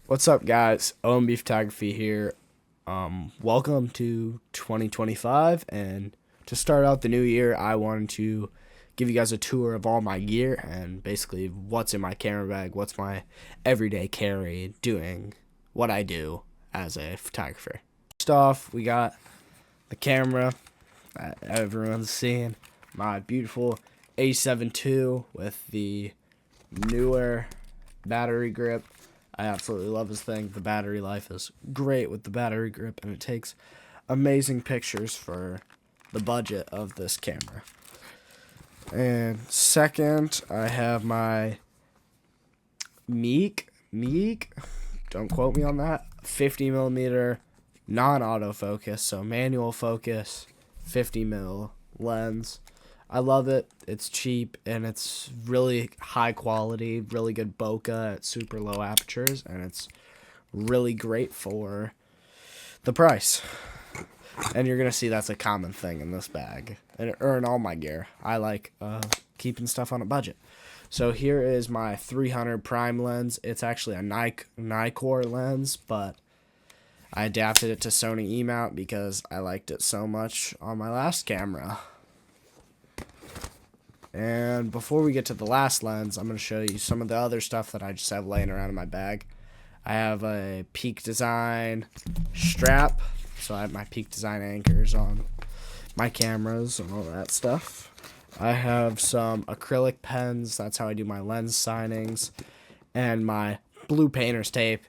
What's up, guys? OMB Photography here. Welcome to 2025, and to start out the new year, I wanted to give you guys a tour of all my gear and basically what's in my camera bag, what's my everyday carry, doing what I do as a photographer. First off, we got the camera that everyone's seeing, my beautiful A7 II with the newer battery grip. I absolutely love this thing. The battery life is great with the battery grip, and it takes amazing pictures for the budget of this camera. And second, I have my Meek, don't quote me on that, 50 millimeter non-autofocus, so manual focus, 50 mil lens. I love it. It's cheap and it's really high quality, really good bokeh at super low apertures, and it's really great for the price. And you're gonna see that's a common thing in this bag, or in all my gear. I like keeping stuff on a budget. So here is my 300 prime lens. It's actually a Nikkor lens, but I adapted it to Sony E-mount because I liked it so much on my last camera. And before we get to the last lens, I'm going to show you some of the other stuff that I just have laying around in my bag. I have a Peak Design strap, so I have my Peak Design anchors on my cameras and all that stuff. I have some acrylic pens, that's how I do my lens signings, and my blue painter's tape.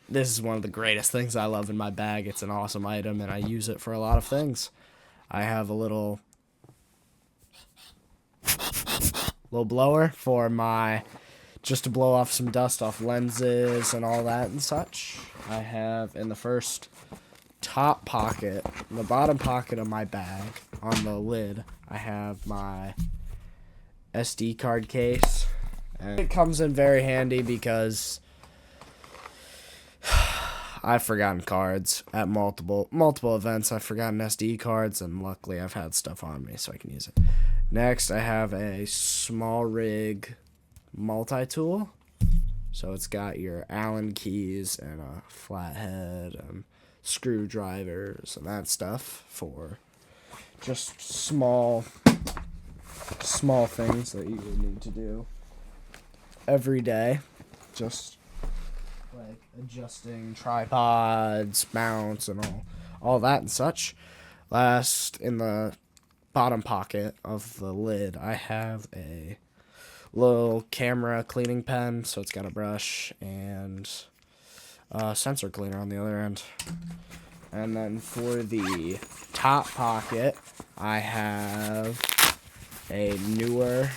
This is one of the greatest things I love in my bag. It's an awesome item, and I use it for a lot of things. I have a little blower for just to blow off some dust off lenses and all that and such. I have in the first top pocket, the bottom pocket of my bag on the lid, I have my SD card case, and it comes in very handy because I've forgotten cards at multiple events. I've forgotten SD cards, and luckily I've had stuff on me so I can use it. Next, I have a small rig multi-tool. So it's got your Allen keys and a flathead and screwdrivers and that stuff for just small things that you would need to do every day. Just like adjusting tripods, mounts, and all that and such. Last, in the bottom pocket of the lid, I have a little camera cleaning pen, so it's got a brush and a sensor cleaner on the other end. And then for the top pocket, I have a newer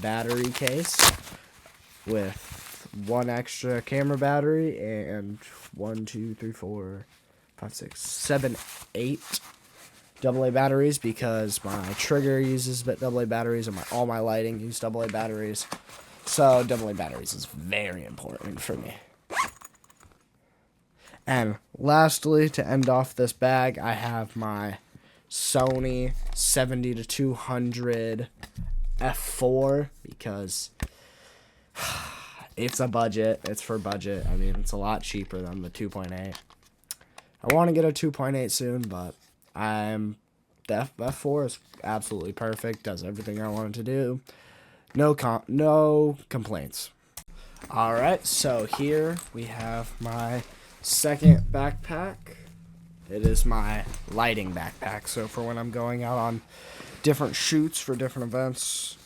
battery case with one extra camera battery and 8 AA batteries, because my trigger uses AA batteries and all my lighting use AA batteries. So AA batteries is very important for me. And lastly, to end off this bag, I have my Sony 70-200 f4 because it's a budget. It's for budget. I mean, it's a lot cheaper than the 2.8. I want to get a 2.8 soon, but the F4 is absolutely perfect. Does everything I want it to do. No complaints. All right, so here we have my second backpack. It is my lighting backpack. So for when I'm going out on different shoots for different events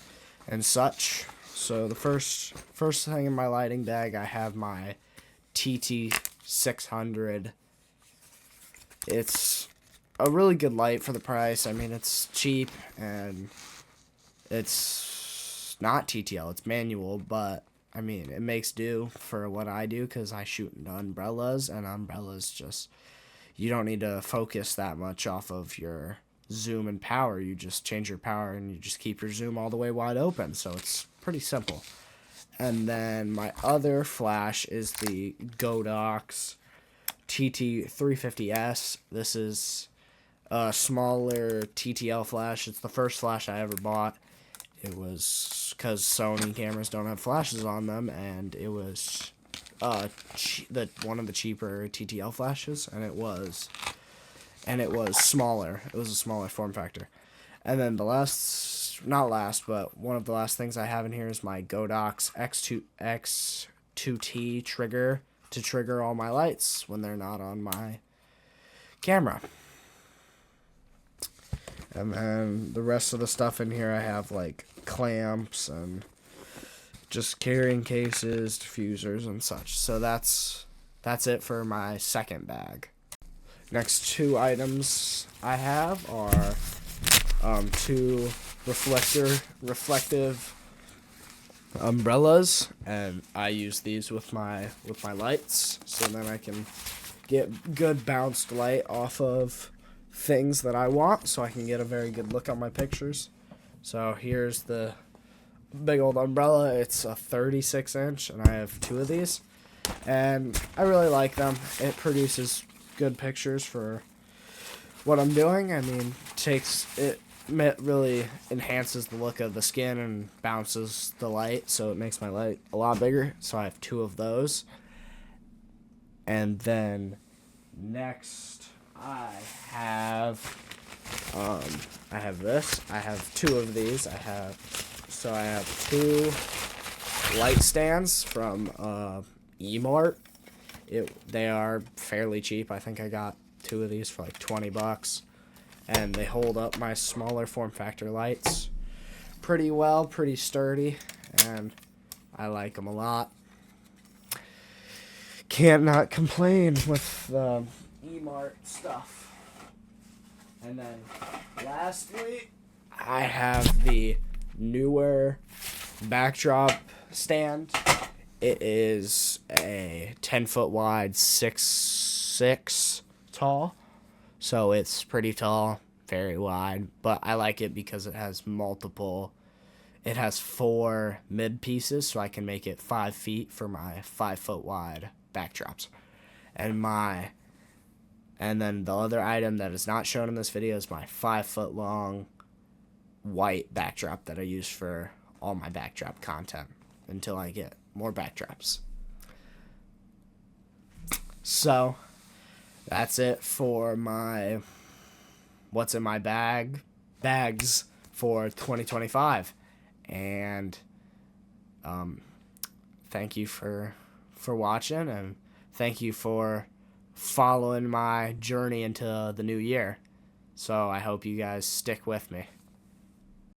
and such. So the first thing in my lighting bag, I have my TT600. It's a really good light for the price. I mean, it's cheap and it's not TTL, it's manual, but I mean, it makes do for what I do because I shoot into umbrellas, and umbrellas just, you don't need to focus that much off of your zoom and power. You just change your power and you just keep your zoom all the way wide open, so it's pretty simple. And then my other flash is the Godox TT350S. This is a smaller TTL flash. It's the first flash I ever bought. It was because Sony cameras don't have flashes on them, and it was one of the cheaper TTL flashes, and it was smaller. It was a smaller form factor. And then not last, but one of the last things I have in here is my Godox X2T trigger to trigger all my lights when they're not on my camera. And then the rest of the stuff in here I have like clamps and just carrying cases, diffusers, and such. So that's it for my second bag. Next two items I have are two reflective umbrellas, and I use these with my lights, so then I can get good bounced light off of things that I want, so I can get a very good look at my pictures. So here's the big old umbrella. It's a 36-inch, and I have two of these, and I really like them. It produces good pictures for what I'm doing. I mean, it really enhances the look of the skin and bounces the light, so it makes my light a lot bigger. So I have two of those. And then next I have this. I have two of these. I have two light stands from Emart. They are fairly cheap. I think I got two of these for like $20, and they hold up my smaller form factor lights pretty well, pretty sturdy, and I like them a lot. Can't not complain with the Emart stuff. And then lastly, I have the newer backdrop stand. It is a 10-foot wide, 6'6" tall. So it's pretty tall, very wide, but I like it because it has four mid pieces, so I can make it 5 feet for my 5-foot wide backdrops. And then the other item that is not shown in this video is my 5-foot long white backdrop that I use for all my backdrop content until I get more backdrops. So that's it for my what's in my bags for 2025. And thank you for watching, and thank you for following my journey into the new year. So I hope you guys stick with me.